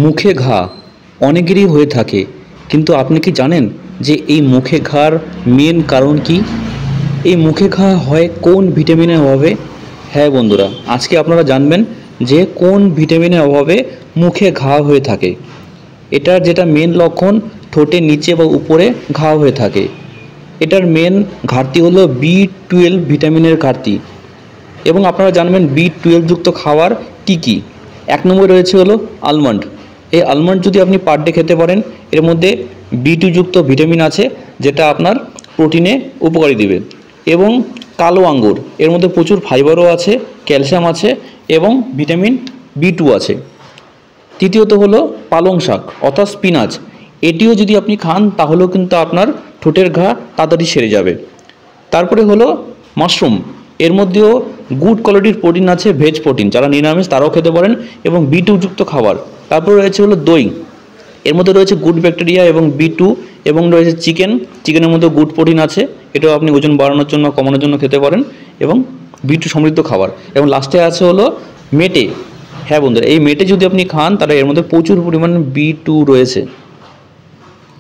মুখে ঘা অনেকেরই হয়ে থাকে, কিন্তু আপনি কি জানেন যে এই মুখে ঘার মেন কারণ কি? এই মুখে ঘা হয় কোন ভিটামিনের অভাবে? হ্যাঁ বন্ধুরা, আজকে আপনারা জানবেন যে কোন ভিটামিনের অভাবে মুখে ঘা হয়ে থাকে। এটার যেটা মেন লক্ষণ, ঠোঁটের নিচে বা উপরে ঘা হয়ে থাকে। এটার মেন ঘাটতি হলো B12 ভিটামিনের ঘাটতি। এবং আপনারা জানবেন B12 যুক্ত খাবার কি কি। এক নম্বরে রয়েছে হলো আলমন্ড। এই আলমন্ড যদি আপনি পার ডে খেতে পারেন, এর মধ্যে B2 যুক্ত ভিটামিন আছে, যেটা আপনার প্রোটিনে উপকারী দিবে। এবং কালো আঙ্গুর, এর মধ্যে প্রচুর ফাইবারও আছে, ক্যালসিয়াম আছে এবং ভিটামিন B2 আছে। তৃতীয়ত হলো পালং শাক অর্থাৎ স্পিনাচ। এটিও যদি আপনি খান তাহলেও কিন্তু আপনার ঠোঁটের ঘা তাড়াতাড়ি সেরে যাবে। তারপরে হলো মাশরুম, এর মধ্যেও গুড কোয়ালিটির প্রোটিন আছে, ভেজ প্রোটিন, যারা নিরামিষ তারাও খেতে পারেন, এবং B2 যুক্ত খাবার। তারপরে রয়েছে হলো দই, এর মধ্যে রয়েছে গুড ব্যাকটেরিয়া এবং B2, এবং রয়েছে চিকেনের মধ্যে গুড প্রোটিন আছে, এটাও আপনি ওজন বাড়ানোর জন্য কমানোর জন্য খেতে পারেন, এবং B2 সমৃদ্ধ খাবার। এবং লাস্টে আছে হলো মেটে। হ্যাঁ বন্ধুরা, এই মেটে যদি আপনি খান তাহলে এর মধ্যে প্রচুর পরিমাণে B2 রয়েছে।